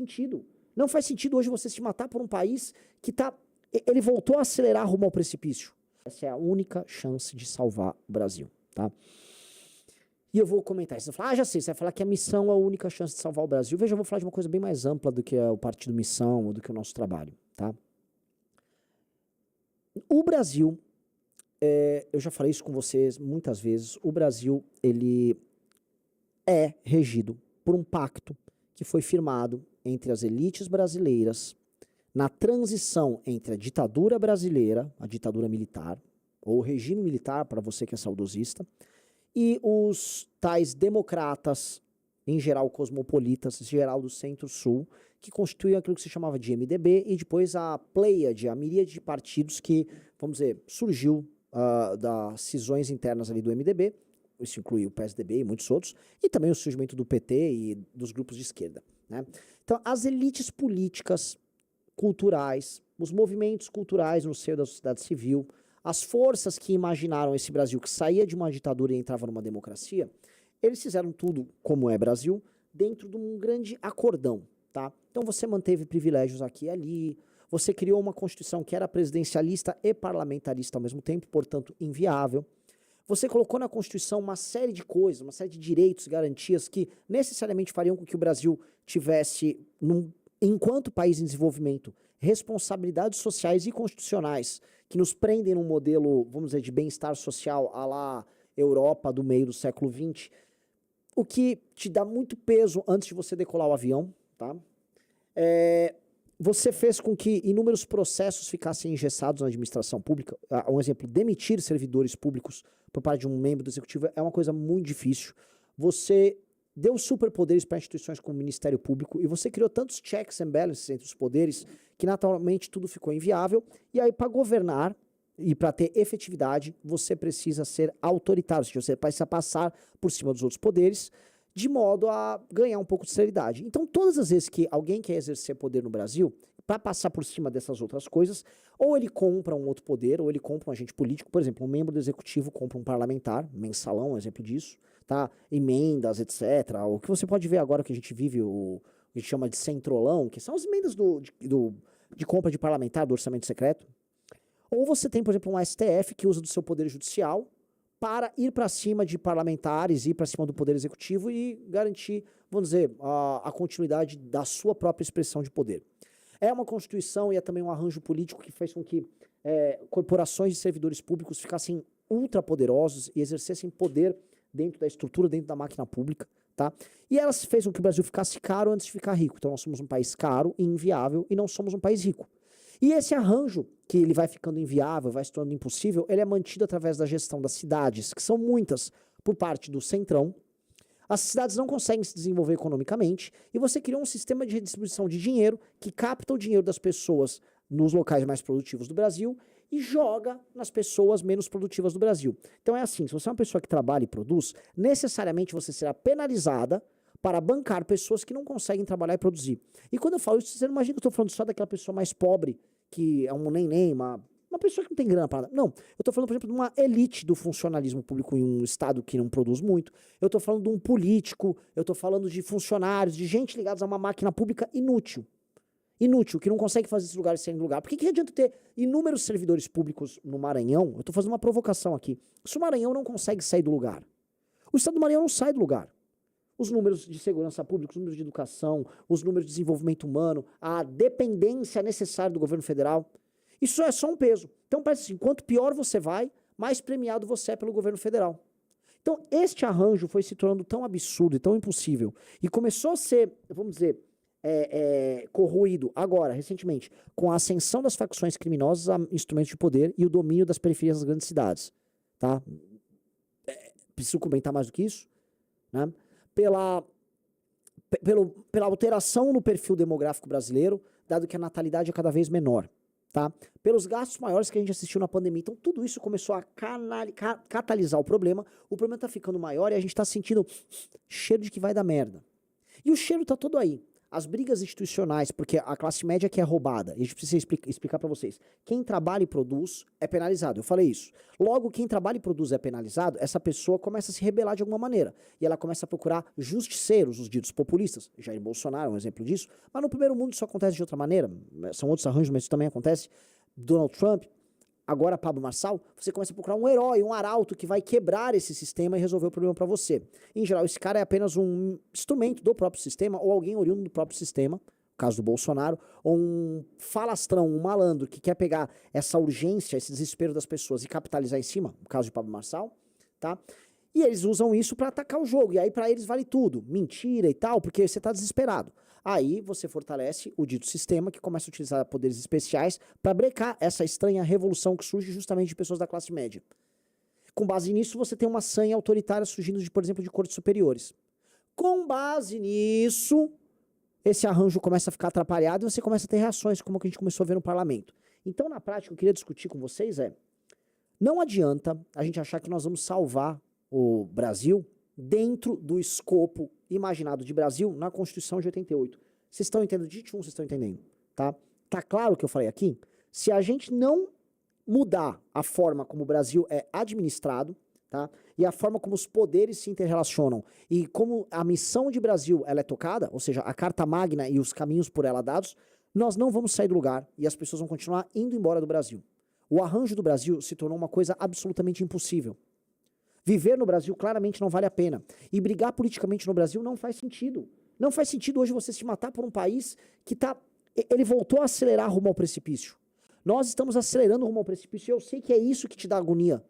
sentido. Não faz sentido hoje você se matar por um país que ele voltou a acelerar rumo ao precipício. Essa é a única chance de salvar o Brasil, tá? E eu vou comentar isso. Você vai falar, já sei, você vai falar que a missão é a única chance de salvar o Brasil. Veja, eu vou falar de uma coisa bem mais ampla do que o Partido Missão ou do que o nosso trabalho, tá? O Brasil, eu já falei isso com vocês muitas vezes, o Brasil, ele é regido por um pacto que foi firmado entre as elites brasileiras na transição entre a ditadura brasileira, a ditadura militar, ou o regime militar, para você que é saudosista, e os tais democratas, em geral cosmopolitas, em geral do Centro-Sul, que constituíam aquilo que se chamava de MDB, e depois a pleiade, a miríade de partidos que, vamos dizer, surgiu das cisões internas ali do MDB, isso inclui o PSDB e muitos outros, e também o surgimento do PT e dos grupos de esquerda, né? Então, as elites políticas, culturais, os movimentos culturais no seio da sociedade civil, as forças que imaginaram esse Brasil que saía de uma ditadura e entrava numa democracia, eles fizeram tudo, como é Brasil, dentro de um grande acordão, tá? Então você manteve privilégios aqui e ali, você criou uma Constituição que era presidencialista e parlamentarista ao mesmo tempo, portanto inviável. Você colocou na Constituição uma série de coisas, uma série de direitos e garantias que necessariamente fariam com que o Brasil tivesse, enquanto país em desenvolvimento, responsabilidades sociais e constitucionais que nos prendem num modelo, vamos dizer, de bem-estar social à la Europa do meio do século XX, o que te dá muito peso antes de você decolar o avião, tá? Você fez com que inúmeros processos ficassem engessados na administração pública. Um exemplo, demitir servidores públicos por parte de um membro do executivo é uma coisa muito difícil. Você deu superpoderes para instituições como o Ministério Público e você criou tantos checks and balances entre os poderes que naturalmente tudo ficou inviável. E aí, para governar e para ter efetividade, você precisa ser autoritário, ou seja, você precisa passar por cima dos outros poderes, de modo a ganhar um pouco de seriedade. Então, todas as vezes que alguém quer exercer poder no Brasil, para passar por cima dessas outras coisas, ou ele compra um outro poder, ou ele compra um agente político, por exemplo, um membro do executivo compra um parlamentar, mensalão, um exemplo disso, tá? Emendas, etc. O que você pode ver agora que a gente vive, o que a gente chama de centrolão, que são as emendas de compra de parlamentar, do orçamento secreto. Ou você tem, por exemplo, um STF que usa do seu poder judicial para ir para cima de parlamentares, ir para cima do poder executivo e garantir, vamos dizer, a continuidade da sua própria expressão de poder. É uma Constituição e é também um arranjo político que fez com que corporações de servidores públicos ficassem ultrapoderosos e exercessem poder dentro da estrutura, dentro da máquina pública, tá? E elas fez com que o Brasil ficasse caro antes de ficar rico. Então nós somos um país caro e inviável e não somos um país rico. E esse arranjo, que ele vai ficando inviável, vai se tornando impossível, ele é mantido através da gestão das cidades, que são muitas, por parte do Centrão. As cidades não conseguem se desenvolver economicamente, e você criou um sistema de redistribuição de dinheiro que capta o dinheiro das pessoas nos locais mais produtivos do Brasil e joga nas pessoas menos produtivas do Brasil. Então é assim, se você é uma pessoa que trabalha e produz, necessariamente você será penalizada para bancar pessoas que não conseguem trabalhar e produzir. E quando eu falo isso, você não imagina que eu estou falando só daquela pessoa mais pobre, que é um neném, uma pessoa que não tem grana para nada. Não, eu estou falando, por exemplo, de uma elite do funcionalismo público em um estado que não produz muito. Eu estou falando de um político, eu estou falando de funcionários, de gente ligada a uma máquina pública inútil. Inútil, que não consegue fazer esses lugares serem lugar. Por que adianta ter inúmeros servidores públicos no Maranhão? Eu estou fazendo uma provocação aqui. Se o Maranhão não consegue sair do lugar, o estado do Maranhão não sai do lugar. Os números de segurança pública, os números de educação, os números de desenvolvimento humano, a dependência necessária do governo federal, isso é só um peso. Então parece assim, quanto pior você vai, mais premiado você é pelo governo federal. Então este arranjo foi se tornando tão absurdo e tão impossível, e começou a ser, vamos dizer, corroído agora, recentemente, com a ascensão das facções criminosas a instrumentos de poder e o domínio das periferias das grandes cidades. Tá? Preciso comentar mais do que isso? Né? Pela alteração no perfil demográfico brasileiro, dado que a natalidade é cada vez menor, tá? Pelos gastos maiores que a gente assistiu na pandemia. Então tudo isso começou a catalisar o problema está ficando maior e a gente está sentindo cheiro de que vai dar merda. E o cheiro tá todo aí. As brigas institucionais, porque a classe média que é roubada, e a gente precisa explicar para vocês. Quem trabalha e produz é penalizado, eu falei isso. Logo, quem trabalha e produz é penalizado, essa pessoa começa a se rebelar de alguma maneira. E ela começa a procurar justiceiros, os ditos populistas. Jair Bolsonaro é um exemplo disso. Mas no primeiro mundo isso acontece de outra maneira. São outros arranjos, mas isso também acontece. Donald Trump, agora Pablo Marçal, você começa a procurar um herói, um arauto que vai quebrar esse sistema e resolver o problema para você. Em geral, esse cara é apenas um instrumento do próprio sistema ou alguém oriundo do próprio sistema, no caso do Bolsonaro, ou um falastrão, um malandro que quer pegar essa urgência, esse desespero das pessoas e capitalizar em cima, no caso de Pablo Marçal, tá? E eles usam isso para atacar o jogo, e aí para eles vale tudo, mentira e tal, porque você tá desesperado. Aí você fortalece o dito sistema que começa a utilizar poderes especiais para brecar essa estranha revolução que surge justamente de pessoas da classe média. Com base nisso, você tem uma sanha autoritária surgindo, por exemplo, de cortes superiores. Com base nisso, esse arranjo começa a ficar atrapalhado e você começa a ter reações, como a gente começou a ver no parlamento. Então, na prática, o que eu queria discutir com vocês não adianta a gente achar que nós vamos salvar o Brasil dentro do escopo imaginado de Brasil na Constituição de 88. Vocês estão entendendo? Dite vocês estão entendendo, tá? Tá claro o que eu falei aqui? Se a gente não mudar a forma como o Brasil é administrado, tá? E a forma como os poderes se interrelacionam e como a missão de Brasil ela é tocada, ou seja, a Carta Magna e os caminhos por ela dados, nós não vamos sair do lugar e as pessoas vão continuar indo embora do Brasil. O arranjo do Brasil se tornou uma coisa absolutamente impossível. Viver no Brasil claramente não vale a pena. E brigar politicamente no Brasil não faz sentido. Não faz sentido hoje você se matar por um país que ele voltou a acelerar rumo ao precipício. Nós estamos acelerando rumo ao precipício e eu sei que é isso que te dá agonia.